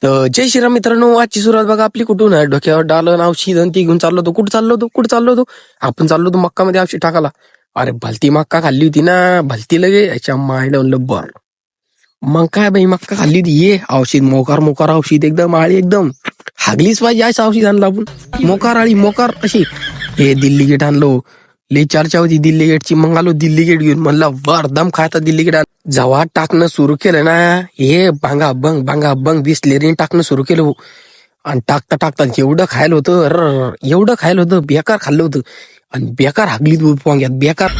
तर जय श्रीराम मित्रांनो, आजची सुरुवात बघा आपली कुठून आहे. डोक्यावर डालन औषध आणि ती घेऊन चाललो होतो. कुठं चाललो होतो आपण चाललो होतो मक्कामध्ये औषध टाकायला. अरे भलती मक्का खाल्ली होती ना, भलती लगे याच्या मायला म्हणलं बर. मग काय बाई मक्का खाल्ली होती, ये औषध मोकार मोकार औषध एकदम आळी एकदम हागलीच पाहिजे असं औषध आणलं आपण. मोकार आळी मोकार अशी. हे दिल्ली गेट आणलो, लई चर्चा होती दिल्ली गेटची. मग आलो दिल्ली गेट घेऊन, म्हणलं वर दम खायचा दिल्ली गेट. जेव्हा टाकणं सुरू केलं ना, हे भांगा बंग बिसलेरीने टाकणं सुरू केलं हो. आणि टाकता टाकता एवढं खायला होतं, एवढं खायला होतं, बेकार खाल्लं होतं. आणि बेकार हागली पोंग्यात बेकार.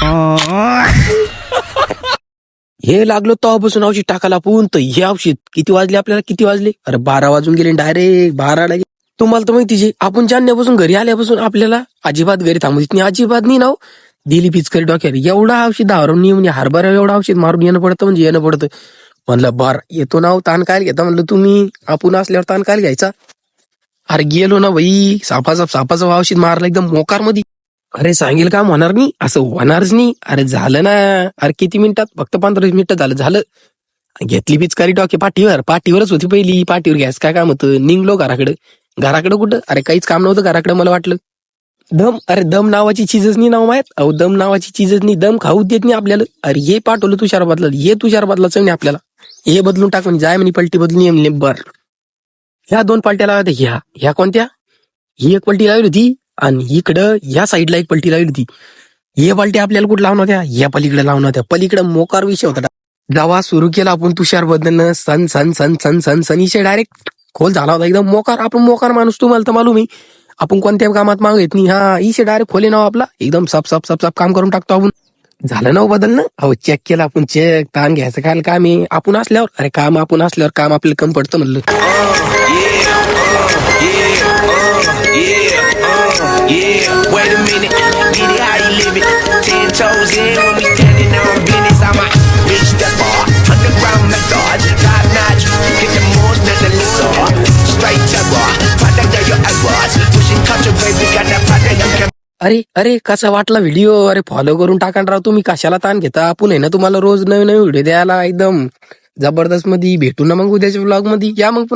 हे लागलो तेव्हापासून औषध टाकायला आपण. तर हे औषध किती वाजले आपल्याला, किती वाजले, अरे 12 वाजून गेले डायरेक्ट 12 लागे. तुम्हाला तर माहितीच आपण जाणण्यापासून घरी आल्यापासून आपल्याला अजिबात घरी थांबू देत नाही, अजिबात नाही ना. दिली पिचकरी डोक्यावर एवढा औषध धारून म्हणजे हरभरा एवढा औषध मारून येणं पडतं, म्हणजे येणं पडतं. म्हणलं बार येतो ना, ताण काय घेता म्हणलं तुम्ही, आपण असल्यावर ताण काय घ्यायचा. अरे गेलो ना भाई, सापाचं औषध मारलं एकदम मोकार मध्ये. अरे सांगेल काम होणार नाही, असं होणारच नाही. अरे झालं ना, अरे किती मिनिटात, फक्त 15 मिनिटं झालं. घेतली पिचकारी डोके पाठीवरच होती पहिली. पाठीवर घ्यास काय काम होतं, निघलो घराकडे कुठं, अरे काहीच काम नव्हतं घराकडे. मला वाटलं अरे दम नावाची चीजच नाही, नाव माहित. अहो दम नावाची चीजच नाही, दम खाऊ देत नाही आपल्याला. अरे हे पाठवलं तुषार बदलायचं नाही आपल्याला. हे बदलून टाक म्हणजे, जाय म्हणे पलटी बदलून ये म्हणे. बर ह्या 2 पलट्या लावल्या, ह्या कोणत्या, ही एक पलटी लावली होती आणि इकडं ह्या साईडला एक पलटी लावली होती. हे पलटी आपल्याला कुठं लावून होत्या, ह्या पलीकडे लावून होत्या. पलीकडे मोकार विषय होता. जेव्हा सुरू केला आपण तुषार बदलणं, सन इशे डायरेक्ट खोल झाला होता एकदम मोकार. आपण मोकार माणूस, तुम्हाला तर मालूम आहे आपण कोणत्या कामात माग येत नाही. हा इशे डायरेक्ट खोले नाव आपला एकदम साप काम करून टाकतो आपण. झालं ना बदलणं, अहो चेक केलं आपण, चेक. ताण घ्यायचं काय काम आहे, आपण असल्यावर. अरे काम आपण असल्यावर काम आपल्याला कमी पडतं म्हणलं. Wait a minute, get it how you live it. 10 toes in when we standing on business. I'ma reach the bar, underground the guards, top notch, get the most of the lizard. Straight terror, product of your awards, pushing country baby, got that product you can. अरे कसा वाटला video, अरे follow करून टाका राव तुम्ही, कशाला ताण घेता. आपण आहे ना तुम्हाला रोज नवीन व्हिडिओ द्यायला एकदम जबरदस्त मध्ये. भेटू ना मग उद्याच्या व्लॉग मध्ये, या मग पुन्हा.